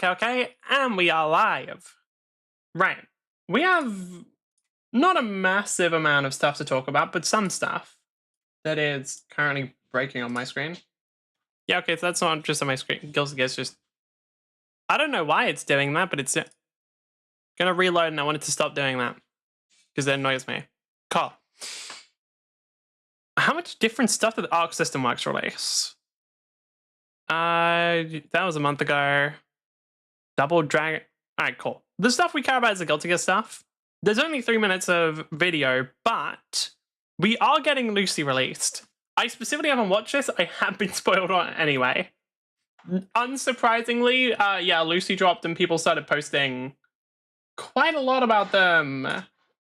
Okay. And we are live. Right. We have not a massive amount of stuff to talk about, but some stuff that is currently breaking on my screen. Yeah, okay, so that's not just on my screen. Guilty Gear's just... I don't know why it's doing that, but it's gonna reload, and I wanted to stop doing that because it annoys me. Cool. How much different stuff did the Arc System Works release? That was a month ago. Double Dragon. Alright, cool. The stuff we care about is the Guilty Gear stuff. There's only 3 minutes of video, but we are getting Lucy released. I specifically haven't watched this. I have been spoiled on it anyway. Unsurprisingly, yeah, Lucy dropped and people started posting quite a lot about them.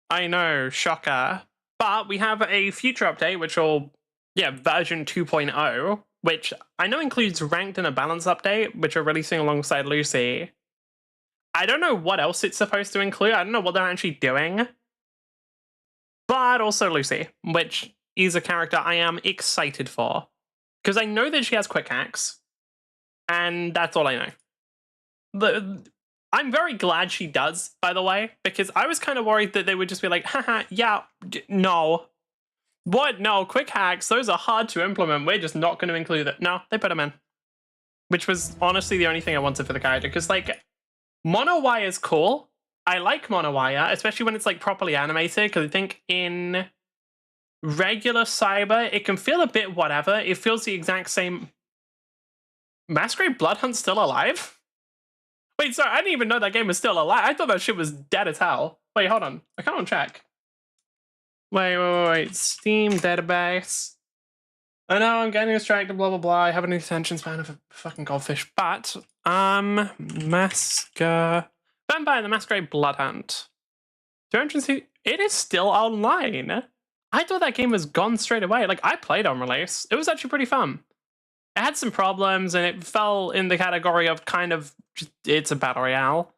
I know, shocker. But we have a future update, which will, yeah, version 2.0, which I know includes ranked and a balance update, which are releasing alongside Lucy. I don't know what else it's supposed to include. I don't know what they're actually doing. But also Lucy, which is a character I am excited for. Because I know that she has quick hacks. And that's all I know. I'm very glad she does, by the way, because I was kind of worried that they would just be like, haha, yeah, no. What? No, quick hacks, those are hard to implement. We're just not going to include it. No, they put them in. Which was honestly the only thing I wanted for the character, because, like, Monowire is cool. I like Monowire, especially when it's, like, properly animated, because I think in regular Cyber, it can feel a bit whatever. It feels the exact same. Masquerade Bloodhunt's still alive? Wait, sorry, I didn't even know that game was still alive. I thought that shit was dead as hell. Wait, hold on. I can't check. Wait. Steam database. I know, I'm getting distracted, blah, blah, blah. I have an attention span of a fucking goldfish. But, Vampire the Masquerade Bloodhunt. It is still online. I thought that game was gone straight away. Like, I played on release. It was actually pretty fun. It had some problems, and it fell in the category of kind of just, it's a battle royale.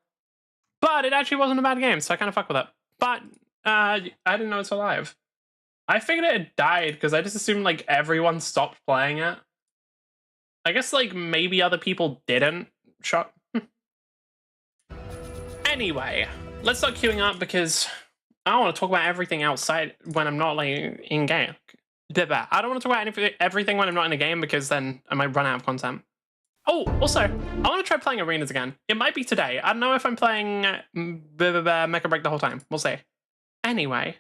But it actually wasn't a bad game, so I kind of fuck with it. But I didn't know it's alive. I figured it had died because I just assumed like everyone stopped playing it. I guess like maybe other people didn't. Anyway, let's start queuing up because I don't want to talk about everything outside when I'm not like in game. I don't want to talk about everything when I'm not in a game because then I might run out of content. Oh, also, I want to try playing arenas again. It might be today. I don't know if I'm playing Mecha Break the whole time. We'll see. Anyway.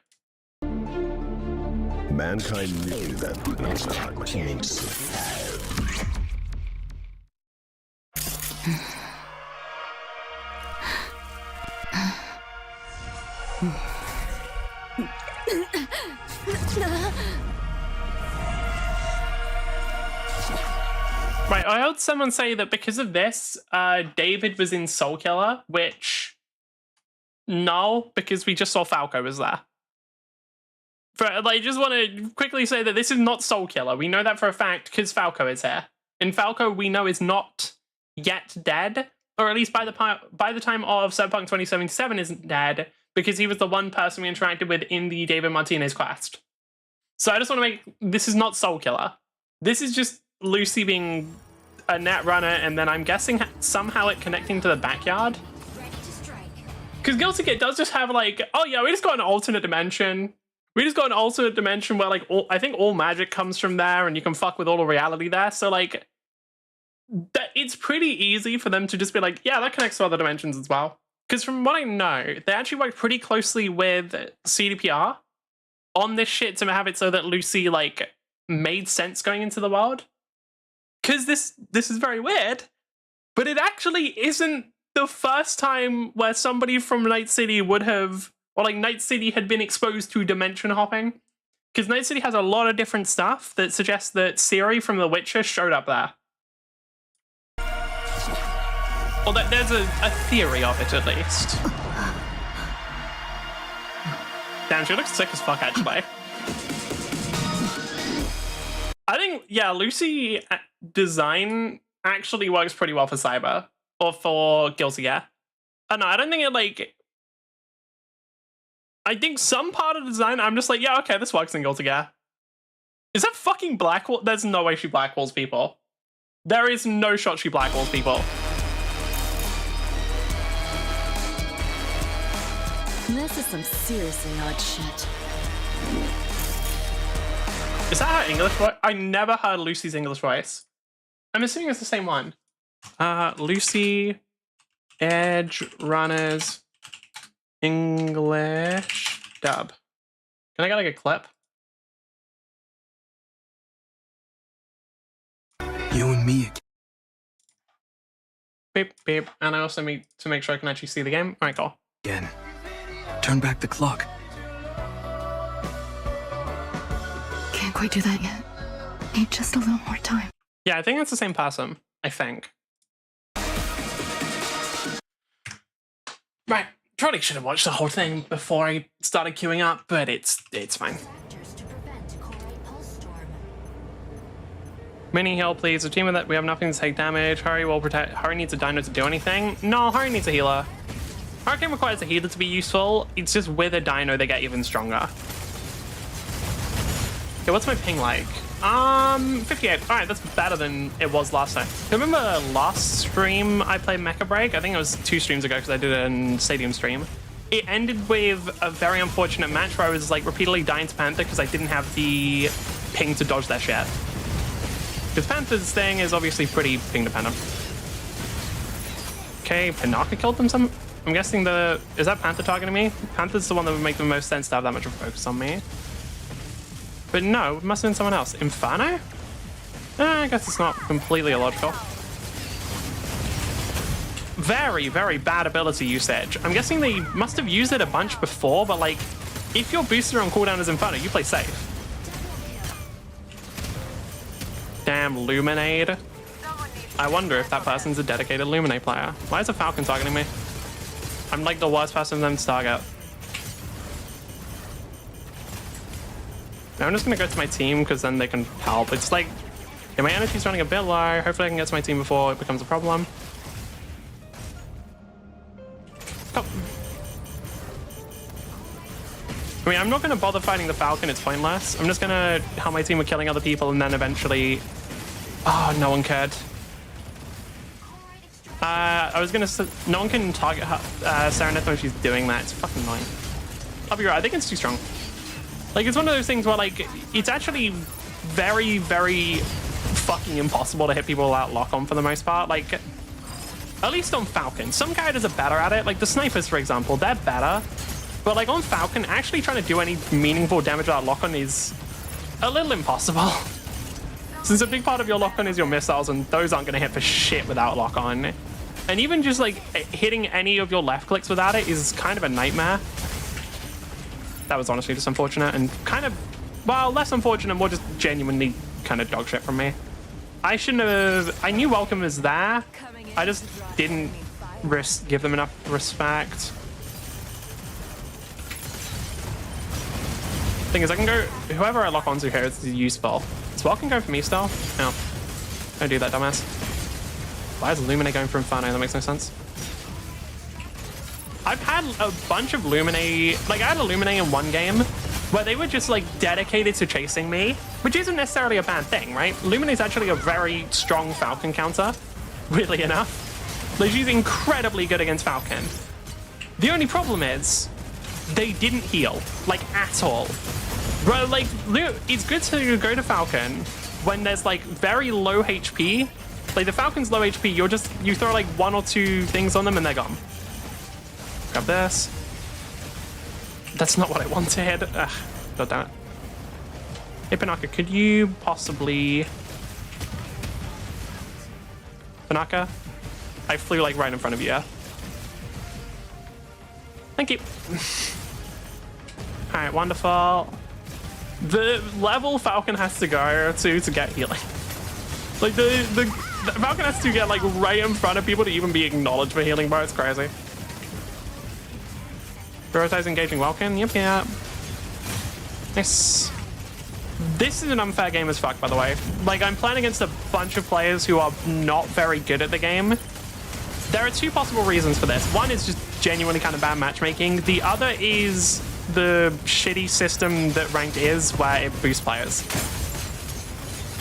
Mankind knew that Mecha takes. Right, I heard someone say that because of this, David was in Soul Killer, which... No, because we just saw Falco was there. I just want to quickly say that this is not Soul Killer. We know that for a fact because Falco is here. And Falco, we know, is not yet dead, or at least by the time of Cyberpunk 2077 isn't dead, because he was the one person we interacted with in the David Martinez quest. So I just want to make... This is not Soul Killer. This is just Lucy being a net runner, and then I'm guessing somehow it connecting to the backyard. Because Guilty Gear does just have like, oh yeah, we just got an alternate dimension. We just got an alternate dimension where like I think all magic comes from there, and you can fuck with all the reality there. So like, it's pretty easy for them to just be like, yeah, that connects to other dimensions as well. Because from what I know, they actually worked pretty closely with CDPR on this shit to have it so that Lucy like made sense going into the world. Because this is very weird, but it actually isn't the first time where somebody from Night City would have, or like Night City had been exposed to dimension hopping. Because Night City has a lot of different stuff that suggests that Ciri from The Witcher showed up there. Or that there's a theory of it, at least. Damn, she looks sick as fuck, actually. I think, yeah, Lucy design actually works pretty well for Cyber. Or for Guilty Gear. I don't know, I don't think it, like... I think some part of the design, I'm just like, yeah, okay, this works in Guilty Gear. Is that fucking Blackwall? There's no way she Blackwalls people. There is no shot she blackballs people. This is some seriously odd shit. Is that her English voice? I never heard Lucy's English voice. I'm assuming it's the same one. Lucy, Edge Runners, English dub. Can I get like a clip? You and me Beep, beep. And I also need to make sure I can actually see the game. All right, cool. again. Turn back the clock. Can't quite do that yet. Need just a little more time. Yeah, I think it's the same person. I think. Right. Probably should have watched the whole thing before I started queuing up, but it's fine. Mini heal, please. Achievement that we have nothing to take damage. Hurry will protect. Hurry needs a dino to do anything. No, Hurry needs a healer. Hurricane requires a healer to be useful. It's just with a dino they get even stronger. Okay, what's my ping like? 58. All right, that's better than it was last time. Remember last stream I played Mecha Break? I think it was 2 streams ago because I did it in Stadium stream. It ended with a very unfortunate match where I was like repeatedly dying to Panther because I didn't have the ping to dodge their shit. Because Panther's thing is obviously pretty ping dependent. Okay, Pinaka killed them some. I'm guessing is that Panther targeting me? Panther's the one that would make the most sense to have that much of a focus on me. But no, it must have been someone else. Inferno? I guess it's not completely illogical. Very, very bad ability usage. I'm guessing they must have used it a bunch before, but like, if your booster on cooldown is Inferno, you play safe. Damn, Luminade. I wonder if that person's a dedicated Luminade player. Why is a Falcon targeting me? I'm like the worst person for them to target. Now I'm just gonna go to my team because then they can help. It's like, yeah, my energy's running a bit low. Hopefully I can get to my team before it becomes a problem. Oh. I mean, I'm not gonna bother fighting the Falcon, it's pointless. I'm just gonna help my team with killing other people and then eventually... Oh, no one cared. I was gonna say, no one can target her, Serenith when she's doing that. It's fucking annoying. I'll be right, I think it's too strong. Like, it's one of those things where, like, it's actually very, very fucking impossible to hit people without lock-on for the most part. Like, at least on Falcon. Some characters are better at it. Like, the snipers, for example, they're better. But, like, on Falcon, actually trying to do any meaningful damage without lock-on is a little impossible. Since a big part of your lock-on is your missiles, and those aren't going to hit for shit without lock-on. And even just, like, hitting any of your left clicks without it is kind of a nightmare. That was honestly just unfortunate and kind of, well, less unfortunate, more just genuinely kind of dog shit from me. I shouldn't have, I knew Welcome was there. I just didn't give them enough respect. Thing is, I can go, whoever I lock onto here is useful. Is Welcome going for me still? No. Don't do that, dumbass. Why is Lumine going for Inferno? That makes no sense. I've had a bunch of Lumine, like I had a Lumine in one game where they were just like dedicated to chasing me, which isn't necessarily a bad thing, right? Lumine is actually a very strong Falcon counter, weirdly enough. Like she's incredibly good against Falcon. The only problem is they didn't heal, like at all. Bro, like it's good to go to Falcon when there's like very low HP. Like the Falcon's low HP, you throw like 1 or 2 things on them and they're gone. Grab this. That's not what I wanted. Ugh, god damn it. Hey, Pinaka, could you possibly... Pinaka? I flew like right in front of you, yeah? Thank you. Alright, wonderful. The level Falcon has to go to get healing. Like, the Falcon has to get like right in front of people to even be acknowledged for healing, bro. It's crazy. Prioritize engaging Welkin. Yep, yeah. Nice. This is an unfair game as fuck, by the way. Like, I'm playing against a bunch of players who are not very good at the game. There are 2 possible reasons for this. One is just genuinely kind of bad matchmaking. The other is the shitty system that ranked is, where it boosts players.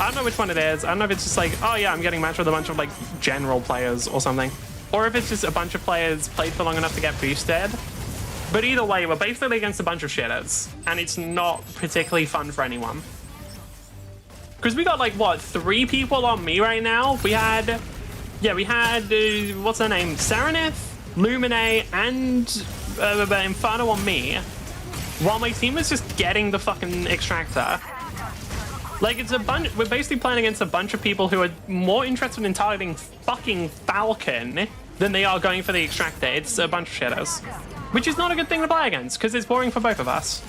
I don't know which one it is. I don't know if it's just like, oh yeah, I'm getting matched with a bunch of like general players or something. Or if it's just a bunch of players played for long enough to get boosted. But either way, we're basically against a bunch of shitters. And it's not particularly fun for anyone. Because we got like, what, 3 people on me right now? We had, yeah, we had, what's her name? Serenith, Lumine, and Inferno on me. While my team was just getting the fucking extractor. Like, it's a bunch, we're basically playing against a bunch of people who are more interested in targeting fucking Falcon than they are going for the extractor. It's a bunch of shadows. Which is not a good thing to play against, because it's boring for both of us.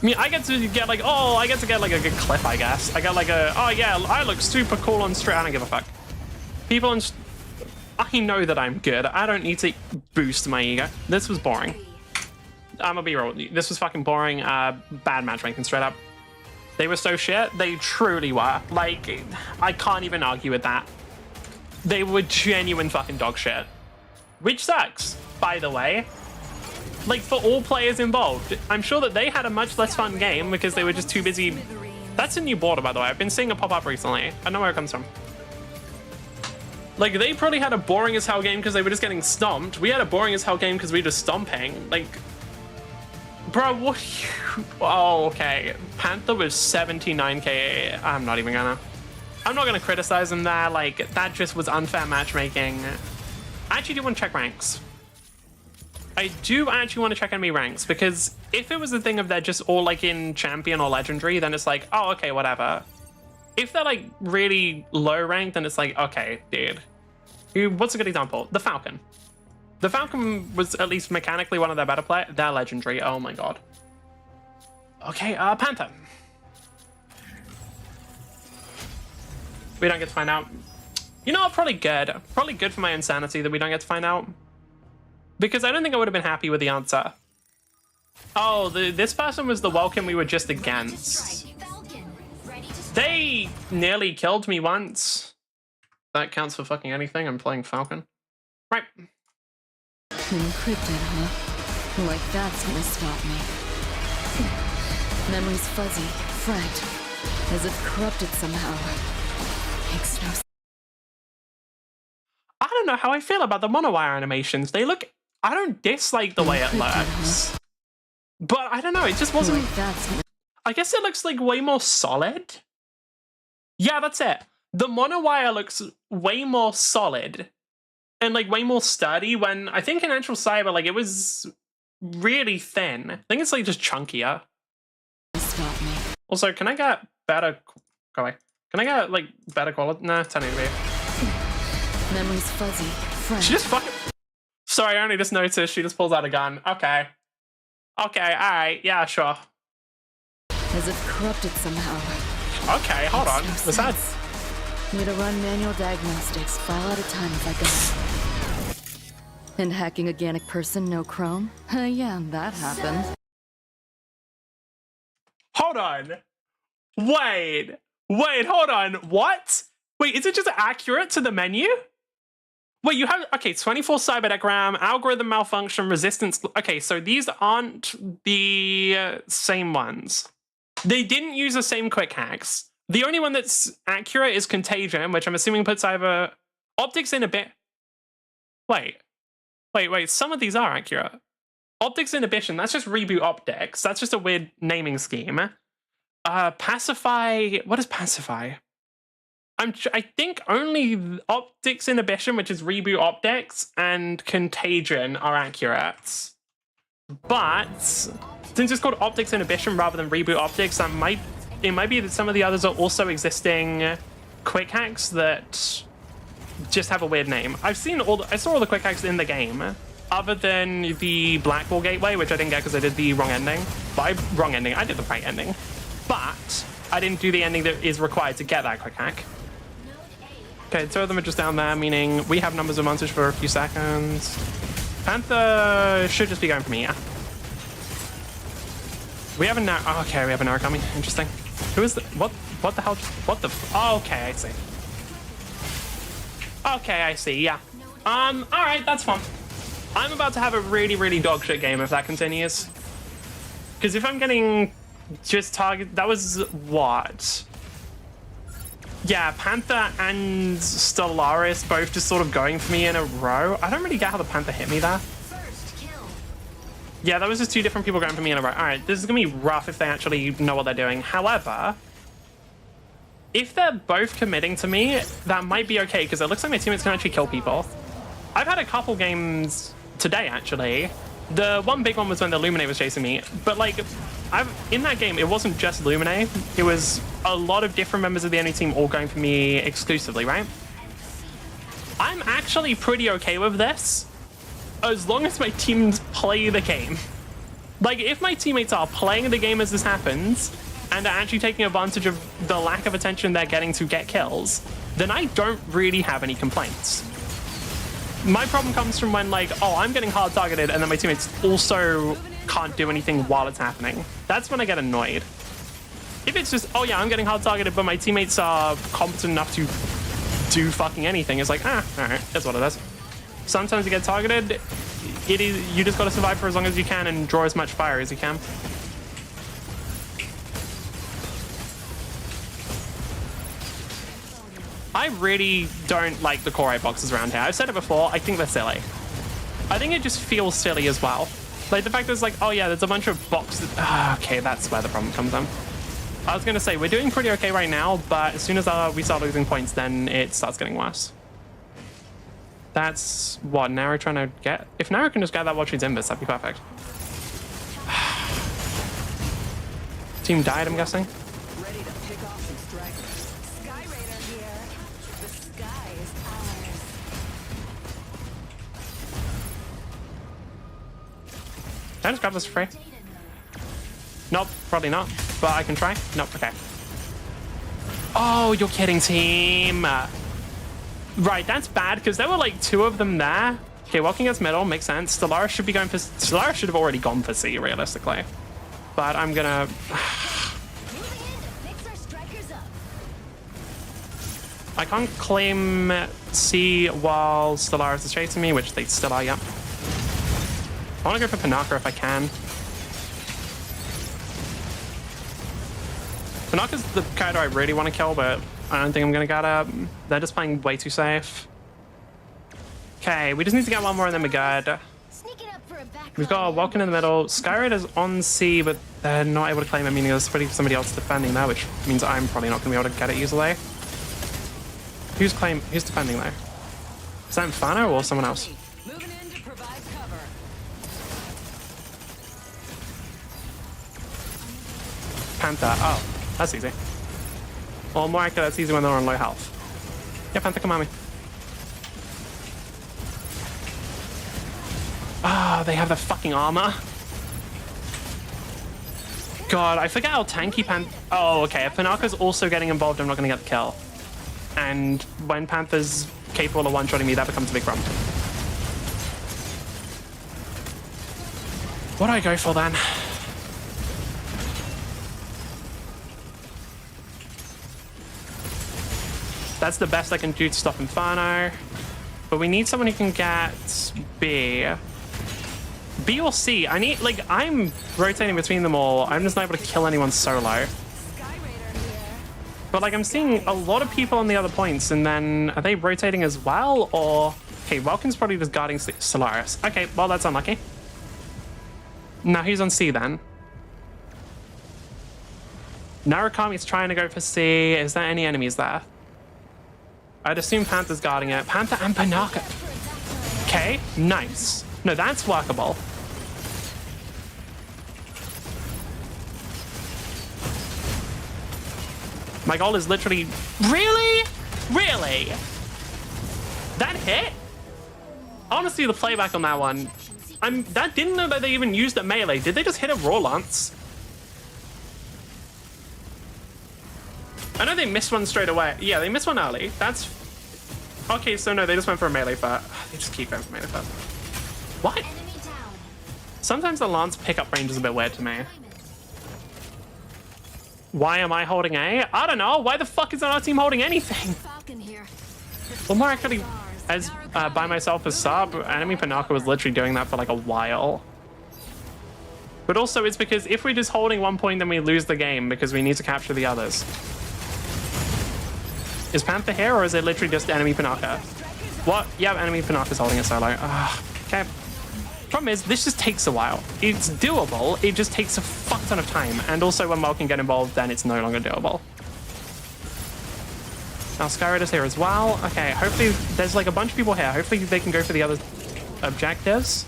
I mean, I get to get like, oh, I get to get like a good clip, I guess. I got like a, oh yeah, I look super cool on stream. I don't give a fuck. People on, I know that I'm good. I don't need to boost my ego. This was boring. I'm gonna be real with you. This was fucking boring. Bad matchmaking, straight up. They were so shit. They truly were. Like, I can't even argue with that. They were genuine fucking dog shit. Which sucks, by the way. Like, for all players involved. I'm sure that they had a much less fun game because they were just too busy. That's a new border, by the way. I've been seeing it pop up recently. I don't know where it comes from. Like, they probably had a boring as hell game because they were just getting stomped. We had a boring as hell game because we were just stomping. Like, bro, what you... Oh, okay. Panther was 79k. I'm not gonna criticize him there. Like, that just was unfair matchmaking. I actually do want to check ranks. I do actually want to check enemy ranks, because if it was a thing of they're just all like in champion or legendary, then it's like, oh, okay, whatever. If they're like really low ranked, then it's like, okay, dude. What's a good example? The Falcon. The Falcon was at least mechanically one of their better players. They're legendary. Oh my god. Okay, Panther. We don't get to find out. You know what? Probably good. Probably good for my insanity that we don't get to find out. Because I don't think I would have been happy with the answer. Oh, this person was the welcome we were just against. They nearly killed me once. That counts for fucking anything. I'm playing Falcon. Right. Encrypted, huh? Like that's gonna stop me. Memories fuzzy, fragged, as if corrupted somehow. Makes no sense. I don't know how I feel about the monowire animations. They look... I don't dislike the way it looks. But I don't know, it just wasn't... I guess it looks like way more solid. Yeah, that's it. The monowire looks way more solid. And like way more sturdy when... I think in actual Cyber, like it was really thin. I think it's like just chunkier. Stop me. Also, can I get better... Go away. Can I get like better quality? Nah, 1080p. Memories fuzzy, fragged. She just fucking... Sorry, I only just noticed she just pulls out a gun. Okay. Okay, alright, yeah, sure. As if corrupted somehow. Okay, hold on. Was that... Need to run manual diagnostics, file at a time if I go. And hacking organic person, no chrome? Yeah, that happened. Hold on. Wait, hold on. What? Wait, is it just accurate to the menu? Wait, you have, okay, 24 cyberdegram, algorithm malfunction, resistance. Okay, so these aren't the same ones. They didn't use the same quick hacks. The only one that's accurate is contagion, which I'm assuming puts either optics in a bit. Wait, some of these are accurate. Optics inhibition, that's just reboot optics. That's just a weird naming scheme. Pacify, what is pacify? I think only optics inhibition, which is reboot optics, and contagion are accurate. But since it's called optics inhibition rather than reboot optics, it might be that some of the others are also existing quick hacks that just have a weird name. I saw all the quick hacks in the game, other than the Blackwall Gateway, which I didn't get because I did the wrong ending. I did the right ending, but I didn't do the ending that is required to get that quick hack. Okay, two of them are just down there, meaning we have numbers of monsters for a few seconds. Panther should just be going for me, yeah. We have a narrow. Oh, okay, we have an arrow coming. Interesting. Who is the... What the hell? What the... Oh, okay, I see. Okay, I see, yeah. Alright, that's fun. I'm about to have a really, really dog shit game if that continues. Because if I'm getting just target... That was what? Yeah, Panther and Stellaris both just sort of going for me in a row. I don't really get how the Panther hit me there. Yeah, that was just two different people going for me in a row. All right, this is going to be rough if they actually know what they're doing. However, if they're both committing to me, that might be okay, because it looks like my teammates can actually kill people. I've had a couple games today, actually. The one big one was when the Lumine was chasing me. But, like, in that game, it wasn't just Lumine. It was a lot of different members of the enemy team all going for me exclusively, right? I'm actually pretty okay with this, as long as my teams play the game. Like, if my teammates are playing the game as this happens, and are actually taking advantage of the lack of attention they're getting to get kills, then I don't really have any complaints. My problem comes from when, like, oh, I'm getting hard targeted, and then my teammates also can't do anything while it's happening. That's when I get annoyed. If it's just, oh yeah, I'm getting hard targeted, but my teammates are competent enough to do fucking anything, it's like, all right, that's what it is. Sometimes you get targeted, you just gotta survive for as long as you can and draw as much fire as you can. I really don't like the core 8 boxes around here. I've said it before, I think they're silly. I think it just feels silly as well. Like the fact that it's like, oh yeah, there's a bunch of boxes. Okay, that's where the problem comes in. I was gonna say, we're doing pretty okay right now, but as soon as we start losing points, then it starts getting worse. That's what Naro trying to get. If Naro can just get that Watchman's Invis, that'd be perfect. Team died, I'm guessing. Ready to pick off some stragglers. Sky Raider here. The sky is ours. Can I just grab this for free? Nope, probably not. But I can try. Nope, okay. Oh, you're kidding, team. Right, that's bad, because there were like 2 of them there. Okay, walking against middle makes sense. Stellaris should be going for... Stellaris should have already gone for C, realistically. But I'm gonna... I can't claim C while Stellaris is chasing me, which they still are, yeah. I want to go for Panaka if I can. Panaka's the character I really want to kill, but I don't think I'm going to get it. They're just playing way too safe. Okay, we just need to get one more and then we're good. We've got Vulcan in the middle. Sky Raider's on C, but they're not able to claim it, meaning there's somebody else defending there, which means I'm probably not going to be able to get it easily. Who's defending there? Is that Inferno or someone else? Moving in to provide cover. Panther. Oh, that's easy. Or more accurate, that's easy when they're on low health. Yeah, Panther, come at me. Ah, they have the fucking armor. God, I forget how tanky Panther... Oh, okay. If Panaka's also getting involved, I'm not going to get the kill. And when Panther's capable of one-shotting me, that becomes a big problem. What do I go for then? That's the best I can do to stop Inferno. But we need someone who can get B. B or C. I need, like, I'm rotating between them all. I'm just not able to kill anyone solo. But, like, I'm seeing a lot of people on the other points, and then are they rotating as well? Or, okay, Vulcan's probably just guarding Stellaris. Okay, well, that's unlucky. Now, who's on C then? Narukami's trying to go for C. Is there any enemies there? I'd assume Panther's guarding it. Panther and Panaka. Okay, nice. No, that's workable. My goal is literally... Really? Really? That hit? I want to see the playback on that one. Didn't know that they even used a melee. Did they just hit a raw lance? I know they missed one straight away. Yeah, they missed one early. That's... Okay, so no, they just went for a melee first. They just keep going for melee first. What? Sometimes the lance pickup range is a bit weird to me. Why am I holding A? I don't know. Why the fuck is our team holding anything? Well, more actually, as by myself as sub, enemy Panaka was literally doing that for like a while. But also it's because if we're just holding one point, then we lose the game because we need to capture the others. Is Panther here, or is it literally just enemy Panaka? What? Yeah, enemy Panaka's holding it solo. Okay. Problem is, this just takes a while. It's doable, it just takes a fuck ton of time. And also when Mel can get involved, then it's no longer doable. Now Skyraider's here as well. Okay, hopefully there's like a bunch of people here. Hopefully they can go for the other objectives.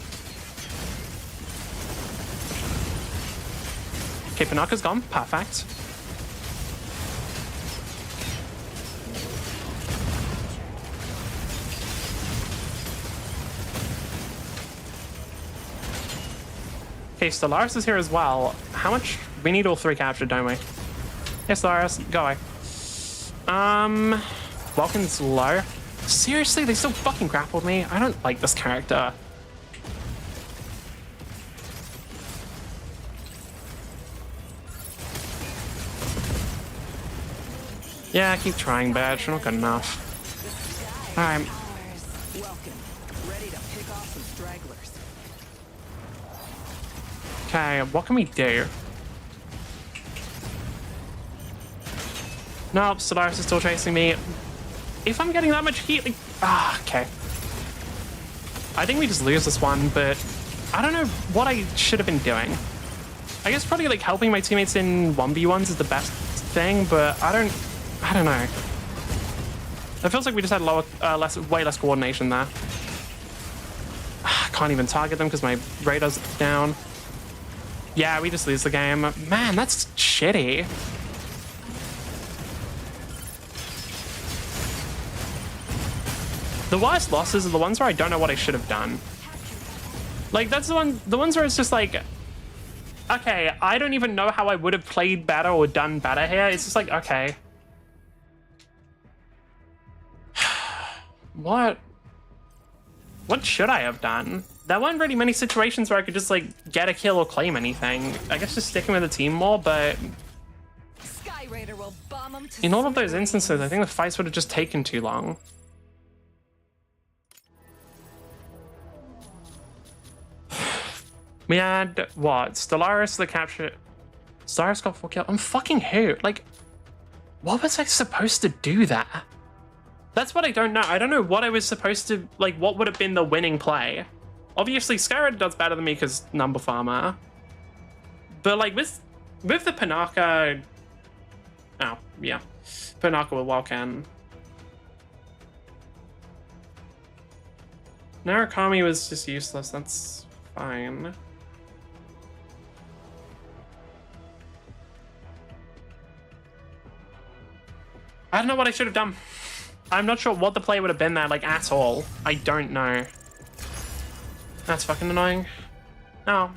Okay, Panaka's gone. Perfect. Okay, Stellaris is here as well. How much? We need all three captured, don't we? Yeah, Stellaris, go away. Vulcan's low. Seriously, they still fucking grappled me? I don't like this character. Yeah, keep trying, badge. We're not good enough. Alright. Welcome. Ready to pick off some stragglers. Okay, what can we do? Nope, Stellaris is still chasing me. If I'm getting that much heat, like... okay. I think we just lose this one, but I don't know what I should have been doing. I guess probably like helping my teammates in 1v1s is the best thing, but I don't know. It feels like we just had way less coordination there. Can't even target them because my radar's down. Yeah, we just lose the game. Man, that's shitty. The worst losses are the ones where I don't know what I should have done. Like, that's the ones where it's just like, okay, I don't even know how I would have played better or done better here. It's just like, okay. What should I have done? There weren't really many situations where I could just like get a kill or claim anything. I guess just sticking with the team more, but Skyraider will bomb them to in all of those instances, I think the fights would have just taken too long. We had, what? Stellaris, the capture. Stellaris got 4 kills. I'm fucking who? Like, what was I supposed to do that? That's what I don't know. I don't know what I was supposed to, like, what would have been the winning play. Obviously, Skyraider does better than me because number farmer. But, like, with the Panaka... Oh, yeah. Panaka with Welcan. Narukami was just useless. That's fine. I don't know what I should have done. I'm not sure what the play would have been there, like, at all. I don't know. That's fucking annoying. Oh.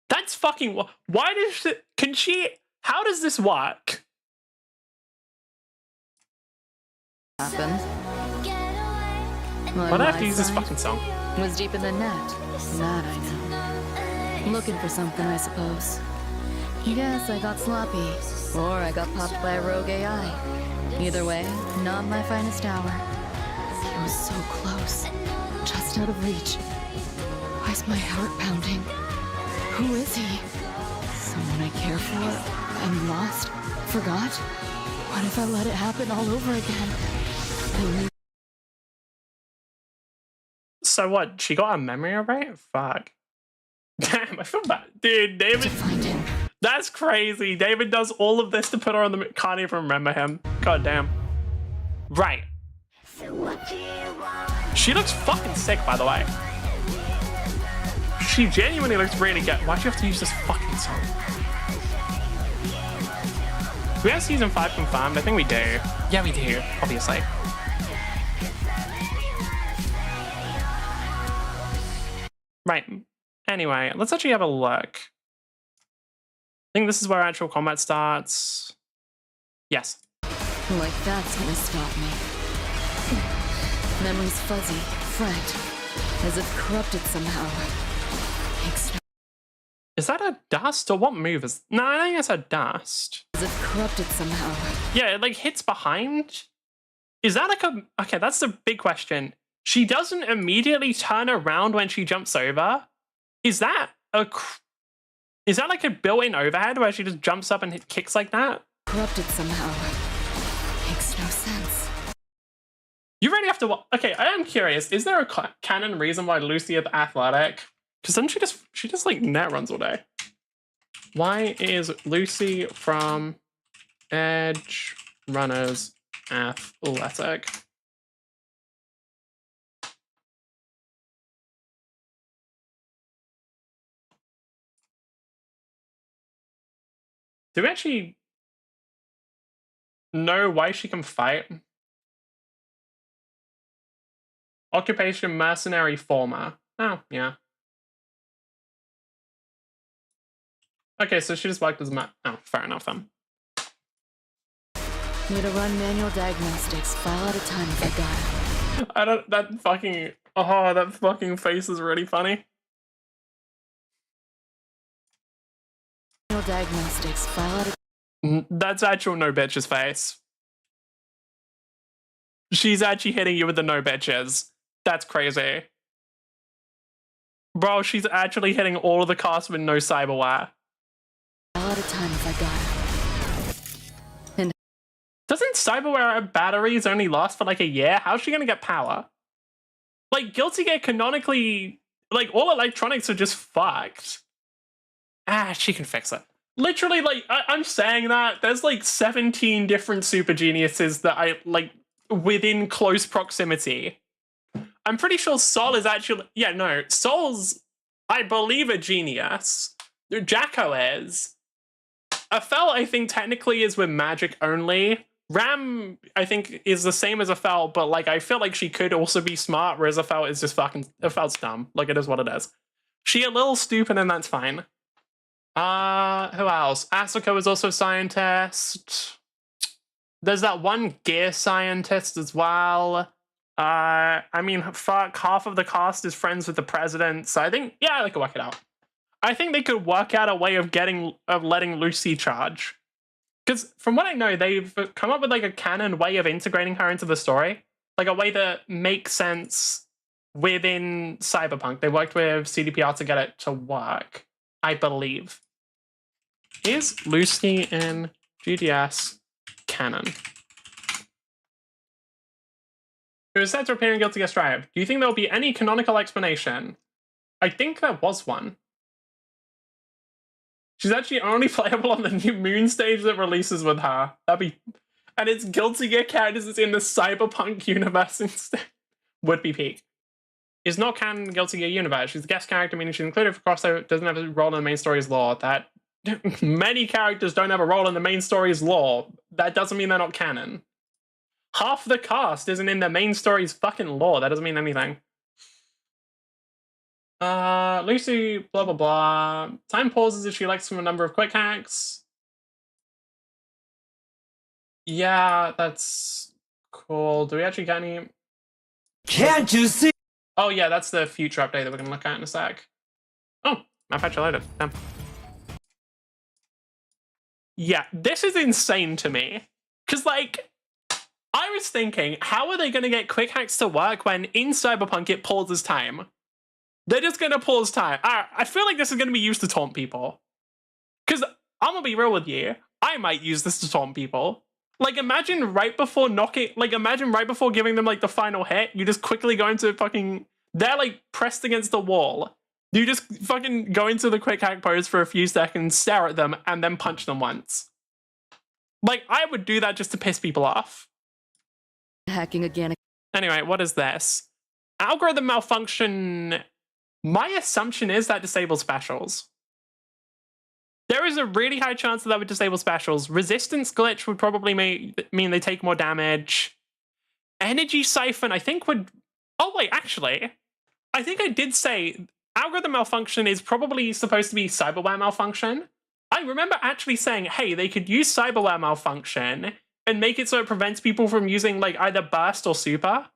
That's fucking... Why does she... Can she... How does this work? Happened. Well, Why do I have to my use this side fucking song? was deep in the net. That I know. Looking for something, I suppose. Guess I got sloppy, or I got popped by a rogue AI. Either way, not my finest hour. He was so close, just out of reach. Why's my heart pounding? Who is he? Someone I care for? I'm lost? Forgot? What if I let it happen all over again? So what? She got her memory right? Fuck. Damn, I feel bad. Dude, David... Find him. That's crazy. David does all of this to put her on the... Can't even remember him. God damn. Right. She looks fucking sick, by the way. She genuinely looks really good. Why'd you have to use this fucking song? Do we have season 5 confirmed? I think we do. Yeah, we do, obviously. Right. Anyway, let's actually have a look. I think this is where actual combat starts. Yes. Like that's gonna stop me. Memories fuzzy, fragged, as if corrupted somehow. Is that a dust or what move is... No, I think it's a dust. As if corrupted somehow. Yeah, it like hits behind. Is that like a... Okay, that's the big question. She doesn't immediately turn around when she jumps over. Is that a Is that like a built-in overhead where she just jumps up and kicks like that? Corrupted somehow. Makes no sense. You really have to. Okay, I am curious. Is there a canon reason why Lucy is athletic? Because then she just like net runs all day. Why is Lucy from Edge Runners athletic? Do we actually know why she can fight? Occupation mercenary former. Oh, yeah. Okay, so she just worked as a oh, fair enough then. Need to run manual diagnostics, file at a time if I got it. I don't, that fucking face is really funny. Manual diagnostics, file at a That's actual no bitches face. She's actually hitting you with the no bitches. That's crazy. Bro, she's actually hitting all of the cast with no cyberware. file at a time if I got it. And Doesn't cyberware batteries only last for like a year? How's she gonna get power? Like, Guilty Gear canonically, like, all electronics are just fucked. Ah, she can fix it. Literally, like, I'm saying that. There's like 17 different super geniuses that I, like, within close proximity. I'm pretty sure Sol is actually, yeah, no, Sol's, I believe, a genius. Jacko is. Afel, I think, technically is with magic only. Ram, I think, is the same as Afel, but, like, I feel like she could also be smart, whereas Afel is just fucking, Afel's dumb. Like, it is what it is. She a little stupid, and that's fine. Who else? Asuka is also a scientist. There's that one gear scientist as well. I mean, fuck, half of the cast is friends with the president, so I think, yeah, they could work it out. I think they could work out a way of letting Lucy charge. Because from what I know, they've come up with like a canon way of integrating her into the story. Like a way that makes sense within Cyberpunk. They worked with CDPR to get it to work, I believe. Is Lucy in GDS canon? It was said to appear in Guilty Gear Strive. Do you think there will be any canonical explanation? I think there was one. She's actually only playable on the new Moon stage that releases with her. That'd be... And it's Guilty Gear characters that's in the Cyberpunk universe instead. Would be peak. Is not canon Guilty Gear universe. She's a guest character, meaning she's included for crossover, doesn't have a role in the main story's lore. That many characters don't have a role in the main story's lore. That doesn't mean they're not canon. Half the cast isn't in the main story's fucking lore. That doesn't mean anything. Lucy, blah, blah, blah. Time pauses if she likes from a number of quick hacks. Yeah, that's cool. Do we actually get any? Can't you see? Oh, yeah, that's the future update that we're going to look at in a sec. Oh, map patch loaded. Damn. Yeah, this is insane to me. Because, like, I was thinking, how are they going to get quick hacks to work when in Cyberpunk it pauses time? They're just going to pause time. I feel like this is going to be used to taunt people. Because I'm going to be real with you. I might use this to taunt people. Like, imagine right before giving them, like, the final hit, you just quickly go into fucking... They're, like, pressed against the wall. You just fucking go into the quick hack pose for a few seconds, stare at them, and then punch them once. Like, I would do that just to piss people off. hacking again. Anyway, what is this? Algorithm malfunction... My assumption is that disables specials. There is a really high chance that would disable specials. Resistance glitch would probably mean they take more damage. Energy siphon, I think would... Oh, wait, actually. I think I did say algorithm malfunction is probably supposed to be cyberware malfunction. I remember actually saying, hey, they could use cyberware malfunction and make it so it prevents people from using like either burst or super.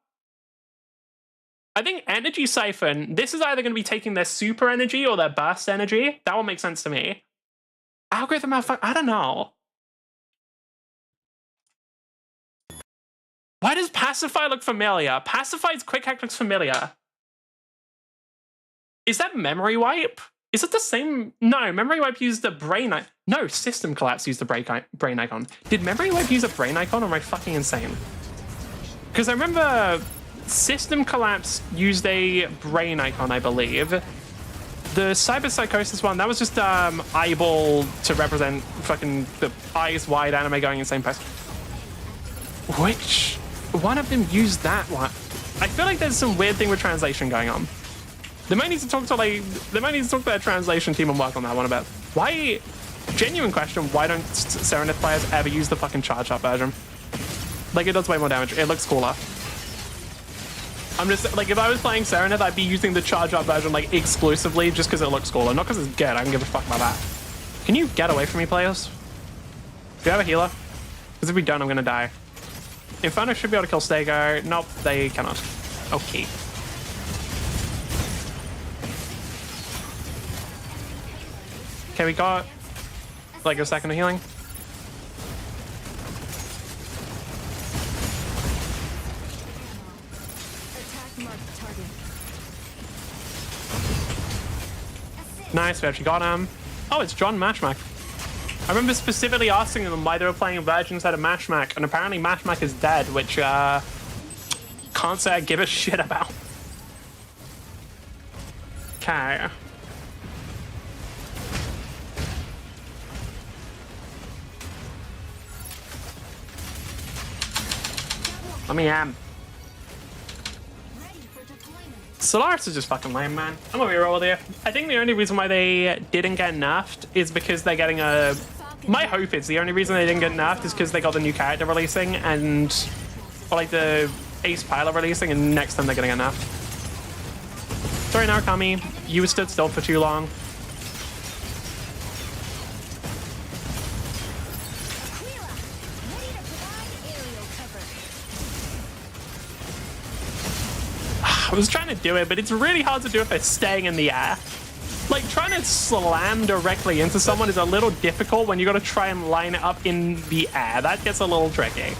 I think energy siphon, this is either going to be taking their super energy or their burst energy. That will make sense to me. Algorithm malfunction, I don't know. Why does Pacify look familiar? Pacify's quick hack looks familiar. Is that memory wipe? Is it the same? No, Memory Wipe used the brain icon. No, System Collapse used the brain icon. Did Memory Wipe use a brain icon, or am I fucking insane? Because I remember System Collapse used a brain icon, I believe. The Cyber Psychosis one, that was just eyeball to represent fucking the eyes wide anime going insane post. Which one of them used that one? I feel like there's some weird thing with translation going on. They might need to talk to their translation team and work on that one a bit. Why? Genuine question. Why don't Serenith players ever use the fucking charge up version? Like, it does way more damage. It looks cooler. I'm just like, if I was playing Serenith, I'd be using the charge up version like exclusively just because it looks cooler, not because it's good. I don't give a fuck about that. Can you get away from me, players? Do you have a healer? Because if we don't, I'm gonna die. Inferno should be able to kill Stego. Nope, they cannot. Okay. Okay, we got like a second of healing. Nice, we actually got him. Oh, it's John Mashmak. I remember specifically asking them why they were playing Virgin instead of Mashmak, and apparently Mashmak is dead, which can't say I give a shit about. Okay. Let me Solaris is just fucking lame, man. I'm gonna be real with you. I think the only reason why they didn't get nerfed is because they're getting a... My hope is the only reason they didn't get nerfed is because they got the new character releasing and... Or like the Ace Pilot releasing, and next time they're gonna get nerfed. Sorry, Narukami. You stood still for too long. I was trying to do it, but it's really hard to do if they're staying in the air. Like, trying to slam directly into someone is a little difficult when you got to try and line it up in the air. That gets a little tricky.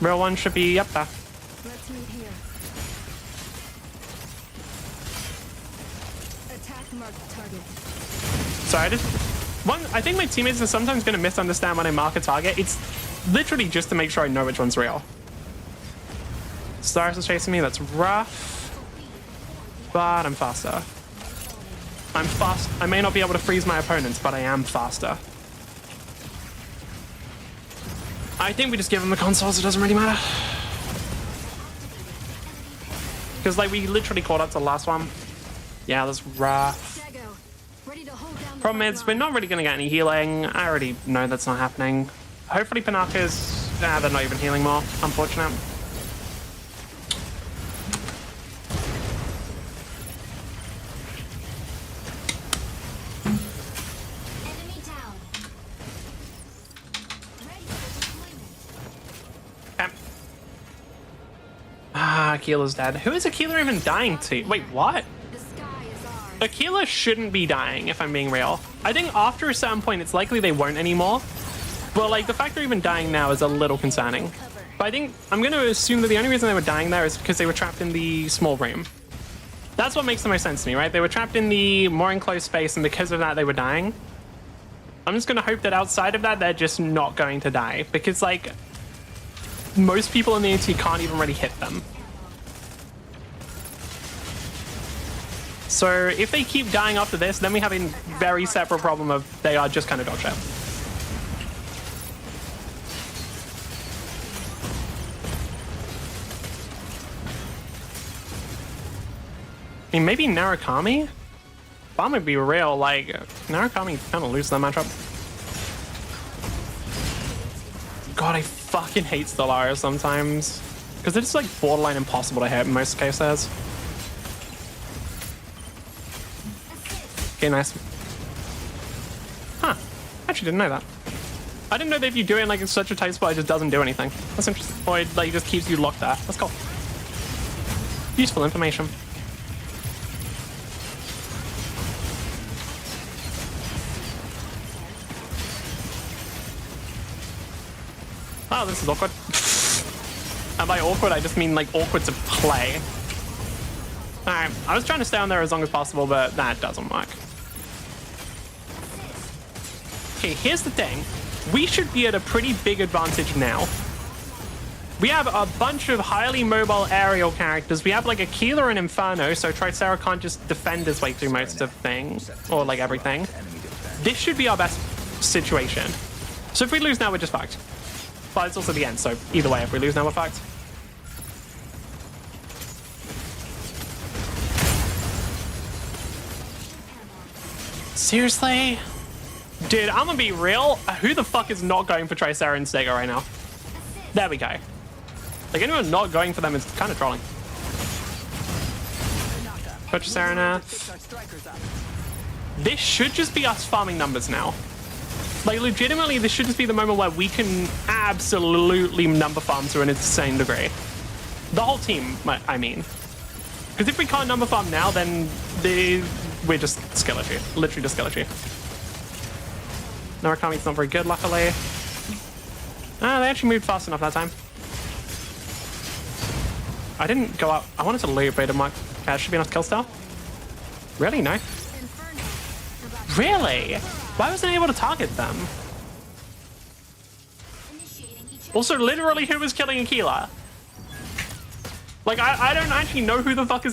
Real one should be up there. Let's meet here. Attack marked target. Sorry, I think my teammates are sometimes going to misunderstand when I mark a target. It's literally just to make sure I know which one's real. Stars is chasing me. That's rough. But I'm faster. I'm fast. I may not be able to freeze my opponents, but I am faster. I think we just give them the consoles, it doesn't really matter. Because, like, we literally caught up to the last one. Yeah, that's rough. Problem is, we're not really going to get any healing. I already know that's not happening. Hopefully Panaka's... they're not even healing more. Unfortunate. Akila's dead. Who is Akila even dying to? Wait, what? Akila shouldn't be dying, if I'm being real. I think after a certain point, it's likely they won't anymore. But, like, the fact they're even dying now is a little concerning. But I think, I'm going to assume that the only reason they were dying there is because they were trapped in the small room. That's what makes the most sense to me, right? They were trapped in the more enclosed space, and because of that, they were dying. I'm just going to hope that outside of that, they're just not going to die. Because, like, most people in the AT can't even really hit them. So if they keep dying after this, then we have a very separate problem of they are just kind of dog shit. I mean, maybe Narukami? If I'm gonna be real, like, Narukami kind of lose that matchup. God, I fucking hate Stellaris sometimes. Because it's like borderline impossible to hit in most cases. Okay, nice. Huh. Actually didn't know that. I didn't know that if you do it in like such a tight spot, it just doesn't do anything. That's interesting. Or it like just keeps you locked there. That's cool. Useful information. Oh, this is awkward. And by awkward, I just mean like awkward to play. Alright, I was trying to stay on there as long as possible, but that doesn't work. Okay, here's the thing. We should be at a pretty big advantage now. We have a bunch of highly mobile aerial characters. We have like Aquila and Inferno, so Tricera can't just defend his way through most of things, or like everything. This should be our best situation. So if we lose now, we're just fucked. But it's also the end, so either way, if we lose now, we're fucked. Seriously? Dude, I'm gonna be real. Who the fuck is not going for Tricera and Sega right now? There we go. Like, anyone not going for them is kind of trolling. Put Tricera now. This should just be us farming numbers now. Like, legitimately, this should just be the moment where we can absolutely number farm to an insane degree. The whole team, I mean. Because if we can't number farm now, then we're just skill issue. Literally just skill issue. Norakami's not very good, luckily. Ah, they actually moved fast enough that time. I didn't go up. I wanted to loot, but it didn't work. Okay, should be enough to kill still. Really? No? Really? Why wasn't I able to target them? Also, literally, who was killing Aquila? Like, I don't actually know who the fuck is